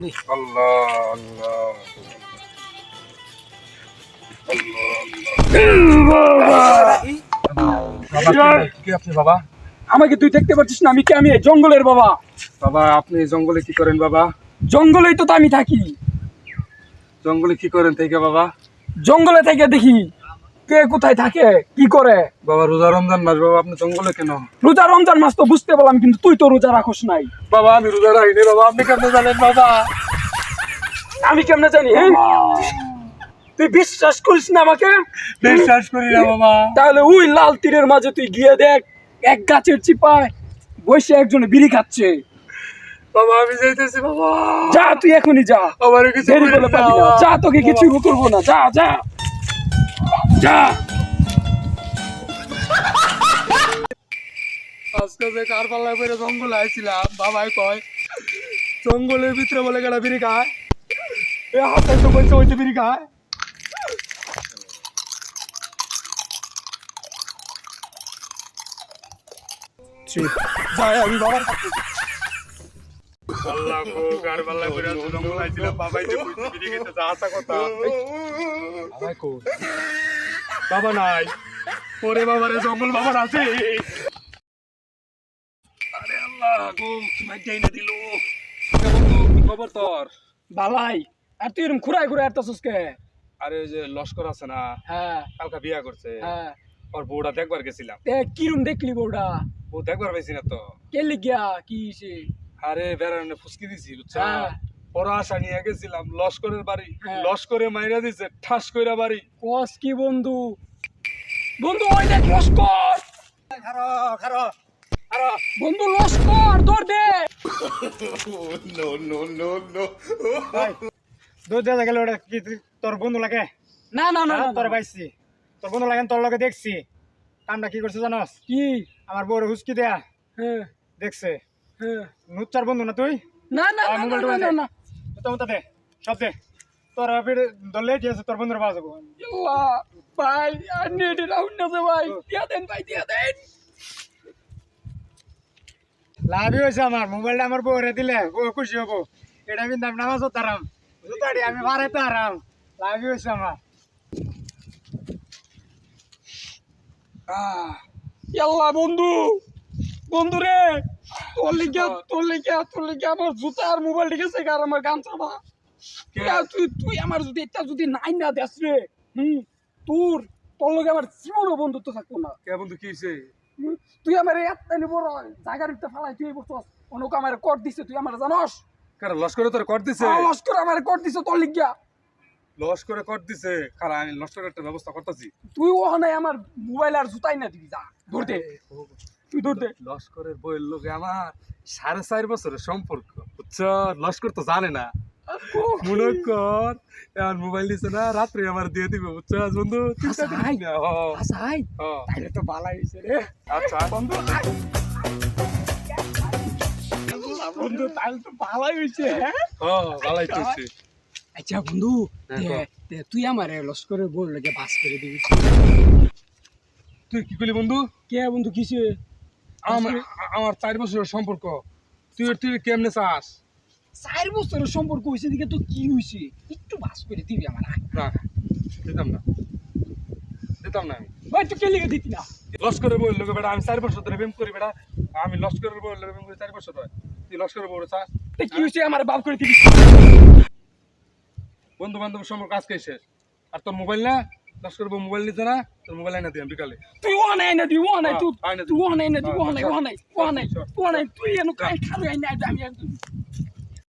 আল্লাহ আল্লাহ বাবা, আমাকে তুই দেখতে পাচ্ছিস না? আমি কে? আমি এই জঙ্গলের বাবা। বাবা আপনি জঙ্গলে কি করেন বাবা? জঙ্গলেই তো আমি থাকি। জঙ্গলে কি করেন থেকে বাবা? জঙ্গলে থেকে দেখি কে কোথায় থাকে, কি করে। বাবা রোজা রমজান মাস, বাবা আপনি জঙ্গলে কেন? রোজা রমজান মাস তো বুঝতে পারলাম, কিন্তু তুই তো রোজা রাখোস নাই। বাবা আমি রোজা রাখিনি বাবা, আপনি কেমনে জানেন বাবা? আমি কেমনে জানি? হ্যাঁ, তুই বিশ্বাস করিস না আমাকে? বিশ্বাস করি না বাবা। তাহলে ওই লাল তীরের মাঝে তুই গিয়ে দেখ, এক গাছের চিপায় বসে একজনে বিড়ি খাচ্ছে। বাবা আমি যাইতেছি বাবা। যা, তুই এখনই যা, আমার কিছু দেরি বলিস করলে না পাবি না। বাবা। যা, তোকে কিছু করবো না। যা যা যা। আজকে যে কার পাল্লায় পরে জঙ্গলে আইছিলাম, বাবাই কয় জঙ্গলের ভিতরে বলে গেলা বিড়ি খায়, এ হাতে তো বলছে ওইতে বিড়ি খায়। যাই আমি বাবার কাছে। আল্লাহ গো, কার পাল্লায় পরে জঙ্গলে আইছিলাম, বাবাই তো কইছে বিড়ি খেতে যা আসা কথা। বাবাই কই? বাবা নাই। ওরে বাবারে, জঙ্গল বাবার আছে। আরে আল্লাহ গো, তোমার যাই না দিল। কি খবর তোর? বালাই, আর তুই এরকম ঘুরাই ঘুরাই আসতেছিস কে? আরে ওই যে লস্কর আছে না, হ্যাঁ কালকা বিয়া করছে, হ্যাঁ। ওর বউটা দেখবার গেছিলাম। কিরম দেখলি বউটা? ও দেখবার পাইছি না তো। কে লিগিয়া কি হইছে? আরে বেড়ানো ফুসকি দিছি বুঝছা, হ্যাঁ। পড়া আশা নিয়ে গেছিলাম লস্করের বাড়ি, হ্যাঁ। লস্করে মাইরা দিছে ঠাস কইরা বাড়ি। কস কি বন্ধু? বন্ধু ওই দেখ লস্কর। খারো খারো খারো। বন্ধু লস্কর, দৌড় দে। দুধ দেওয়া গেল ওটা কি তোর বন্ধু লাগে? না না না তোর পাইছি, তোর বন্ধু লাগে, তোর লগে দেখছি। কামটা কি করছে জানোস? কি? আমার বউরে হুসকি দেয়া হ্যাঁ দেখছে। হ্যাঁ। নুচ্চার বন্ধু না তুই? না না না মোবাইল না না না। তো দে, সব দে। তোর ধরলে ঠিক আছে, তোর বন্ধুর পাওয়া যাবো। আল্লাহ ভাই, আর নেট রাউন্ড না দে ভাই, দিয়া দেন ভাই, দিয়া দেন। লাভই হয়েছে আমার, মোবাইলটা আমার বউরে দিলে বউ খুশি হবো। এটা কিন্তু আমি নামাজ তারাম, জুতাড়ি আমি বাড়াইতে আরাম। লাভই হয়েছে আমার। আল্লাহ বন্ধু, বন্ধু রে, তোর লিগা আমার জুতা আর মোবাইল রেখেছে, আর আমার গামছাটা। তুই আমার যদি এটা যদি নাই না দেস রে, তোর লগে আমার জীবনও বন্ধুত্ব থাকতো না। কে বন্ধু কি হইছে? তুই আমার এত বড় জায়গার ভিতরে ফালাই তুই বসছস, অনেক আমার কর দিছে, তুই আমার জানস? কার লস্করে তোর কর দিছে? লস্কর আমার কর দিছে তোর লিগা। লস্করে কর দিছে? কারা আমি লস্করের একটা ব্যবস্থা করতেছি। তুই ও নাই আমার মোবাইল আর জুতাই না দিবি, যা ধর দে, তুই ধর দে। লস্করের বইয়ের লোকে আমার 4.5 বছরের সম্পর্ক বুঝছো, লস্কর তো জানে না। মনে কর এখন মোবাইল দিছে না, রাত্রে আমার দিয়ে দিবে বুঝছো বন্ধু। হাসাই হাসাই, তাইলে তো ভালাই হইছে রে। আচ্ছা বন্ধু বন্ধু তাইলে তো ভালাই হইছে। হ্যাঁ ভালাই করছি। আচ্ছা বন্ধু, হ্যাঁ, তুই আমার লস্করের বল লাগে বাস করে দিবি। তুই কি করলি বন্ধু? কে বন্ধু কিসে? আমার 4 বছরের সম্পর্ক, তুই কেমনে চাস? 4 বছরের সম্পর্ক হইছে দিকে তো কি হইছে, একটু বাস করে দিবি আমার। না দিতাম না, দিতাম না আমি। ভাই তুই কে লিগে দিতি না? লস্করের বইয়ের লোকে বেটা আমি 4 বছর ধরে প্রেম করি বেটা, আমি লস্করের বইয়ের লোকে প্রেম করি 4 বছর হয়। তুই লস্করের বউরে চাস? তে কি হইছে আমার বাপ করে দিবি? বন্ধু বান্ধব সম্পর্ক আজকে শেষ। আর তোর মোবাইল না, লস্করের বউ মোবাইল নিতে না, তোর মোবাইল আইনা দিলাম বিকালে। তুই ও নাই না, তুই ও নাই, আইনা তুই দিবি। ও নাই না, তুই ও নাই, ও নাই, ও নাই, ও নাই, তুই এনো কাই খালি আই না, আমি